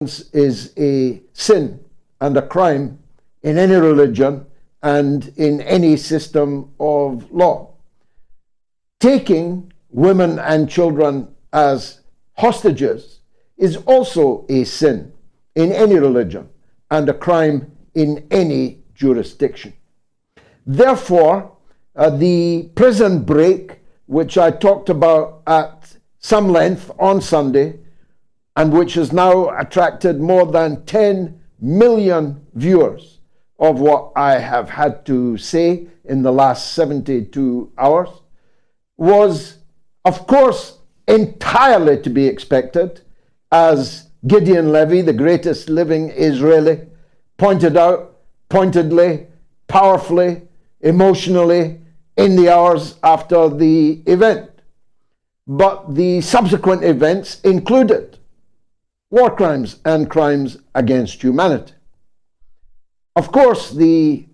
is a sin and a crime in any religion and in any system of law. Taking women and children as hostages is also a sin in any religion and a crime in any jurisdiction. Therefore, the prison break, which I talked about at some length on Sunday, and which has now attracted more than 10 million viewers of what I have had to say in the last 72 hours, was, of course, entirely to be expected, as Gideon Levy, the greatest living Israeli, pointed out pointedly, powerfully, emotionally in the hours after the event. But the subsequent events included war crimes and crimes against humanity. Of course, the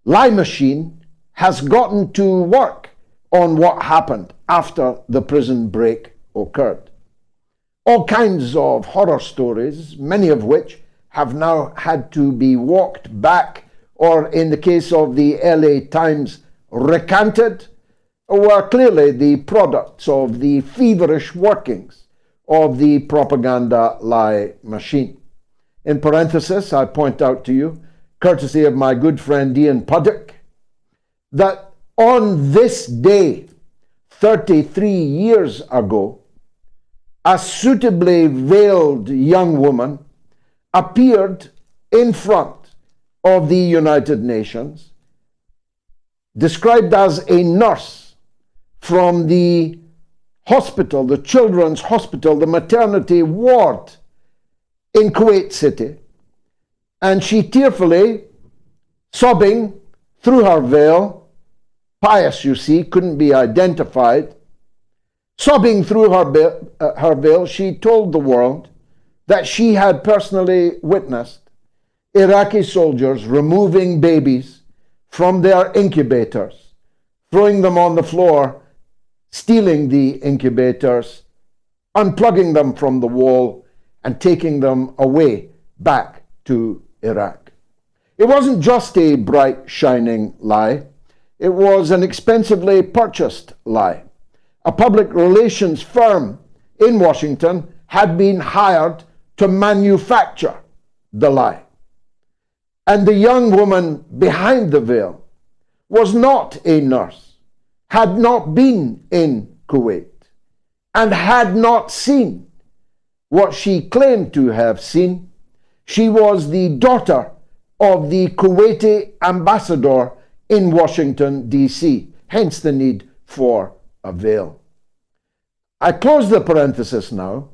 lie machine has gotten to work on what happened after the prison break occurred. All kinds of horror stories, many of which have now had to be walked back, or in the case of the LA Times, recanted, were clearly the products of the feverish workings of the propaganda lie machine. In parenthesis, I point out to you, courtesy of my good friend Ian Puddock, that on this day, 33 years ago, a suitably veiled young woman appeared in front of the United Nations, described as a nurse from the hospital, the children's hospital, the maternity ward in Kuwait City, and she tearfully, sobbing through her veil, pious, you see, couldn't be identified, sobbing through her veil, she told the world that she had personally witnessed Iraqi soldiers removing babies from their incubators, throwing them on the floor, stealing the incubators, unplugging them from the wall, and taking them away back to Iraq. It wasn't just a bright, shining lie. It was an expensively purchased lie. A public relations firm in Washington had been hired to manufacture the lie. And the young woman behind the veil was not a nurse, had not been in Kuwait, and had not seen what she claimed to have seen. She was the daughter of the Kuwaiti ambassador in Washington, D.C., hence the need for a veil. I close the parenthesis now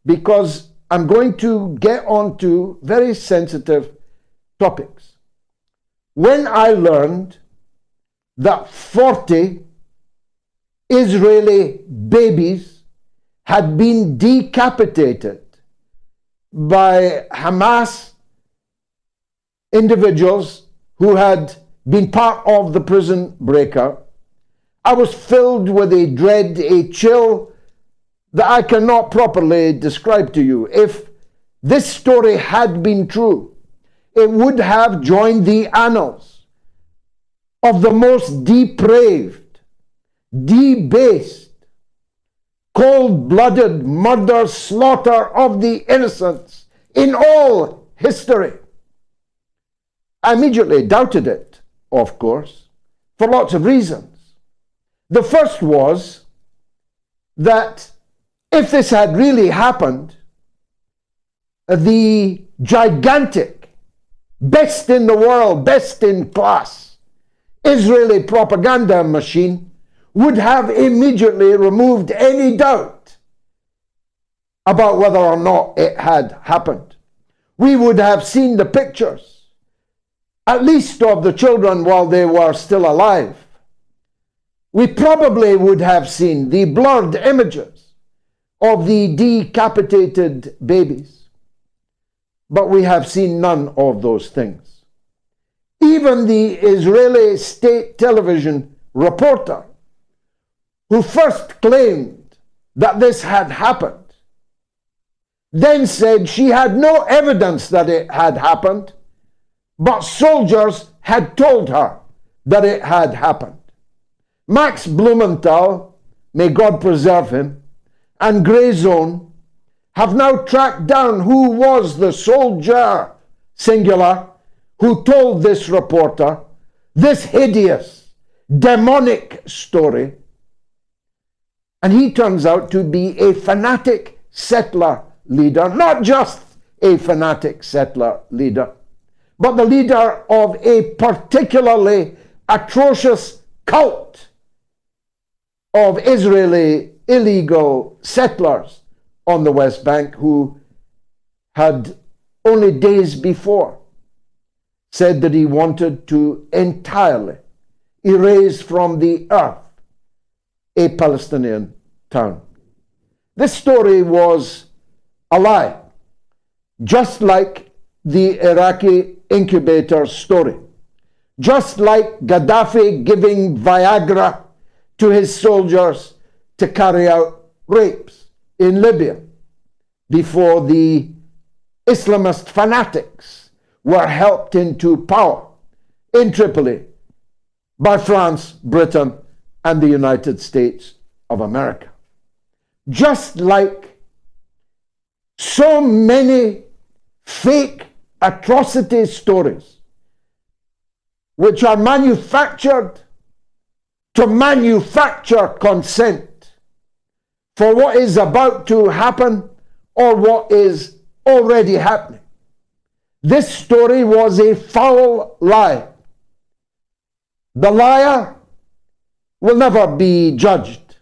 because I'm going to get on to very sensitive topics. When I learned that 40 Israeli babies had been decapitated by Hamas individuals who had been part of the prison breakout, I was filled with a dread, a chill that I cannot properly describe to you. If this story had been true, it would have joined the annals of the most depraved, debased, cold-blooded murder, slaughter of the innocents in all history. I immediately doubted it, of course, for lots of reasons. The first was that if this had really happened, the gigantic, best in the world, best in class Israeli propaganda machine would have immediately removed any doubt about whether or not it had happened. We would have seen the pictures, at least of the children while they were still alive. We probably would have seen the blurred images of the decapitated babies. But we have seen none of those things. Even the Israeli state television reporter who first claimed that this had happened then said she had no evidence that it had happened, but soldiers had told her that it had happened. Max Blumenthal, may God preserve him, and Grey Zone have now tracked down who was the soldier, singular, who told this reporter this hideous, demonic story. And he turns out to be a fanatic settler leader, not just a fanatic settler leader, but the leader of a particularly atrocious cult of Israeli illegal settlers on the West Bank, who had only days before said that he wanted to entirely erase from the earth a Palestinian town. This story was a lie, just like the Iraqi incubator story, just like Gaddafi giving Viagra to his soldiers to carry out rapes in Libya before the Islamist fanatics were helped into power in Tripoli by France, Britain, and the United States of America. Just like so many fake atrocity stories which are manufactured to manufacture consent for what is about to happen or what is already happening. This story was a foul lie. The liar will never be judged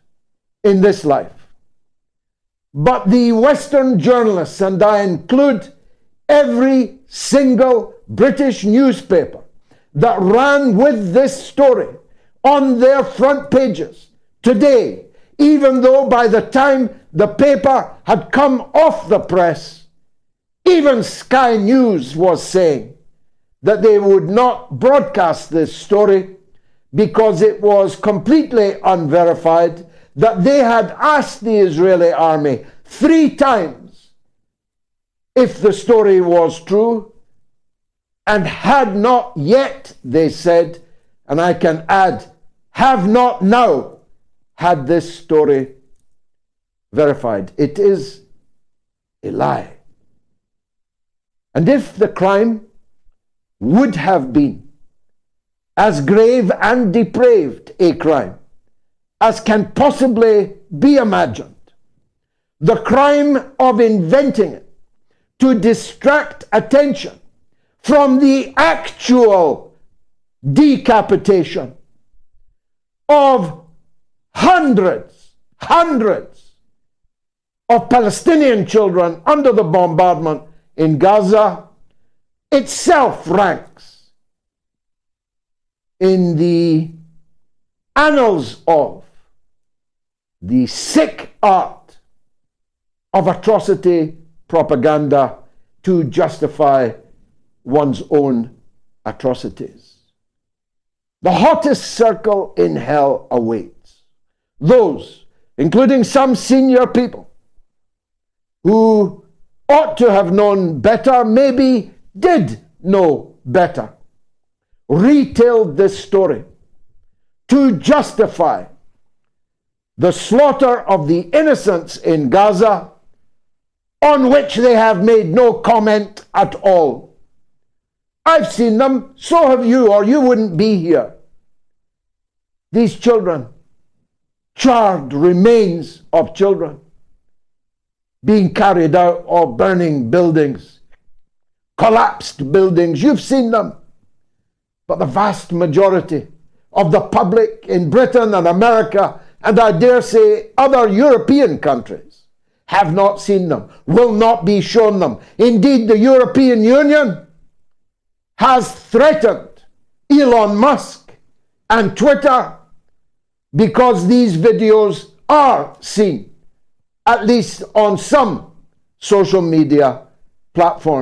in this life. But the Western journalists, and I include every single British newspaper that ran with this story on their front pages today, even though by the time the paper had come off the press, even Sky News was saying that they would not broadcast this story because it was completely unverified, that they had asked the Israeli army 3 times if the story was true, and had not yet, they said, and I can add, have not now had this story verified. It is a lie. And if the crime would have been as grave and depraved a crime as can possibly be imagined, the crime of inventing it to distract attention from the actual decapitation of hundreds of Palestinian children under the bombardment in Gaza, itself ranks in the annals of the sick art of atrocity propaganda to justify one's own atrocities. The hottest circle in hell awaits those, including some senior people, who ought to have known better, maybe did know better, retailed this story to justify the slaughter of the innocents in Gaza, on which they have made no comment at all. I've seen them, so have you, or you wouldn't be here. These children, charred remains of children, being carried out of burning buildings, collapsed buildings. You've seen them. But the vast majority of the public in Britain and America, and I dare say other European countries, have not seen them, will not be shown them. Indeed, the European Union has threatened Elon Musk and Twitter because these videos are seen, at least on some social media platforms.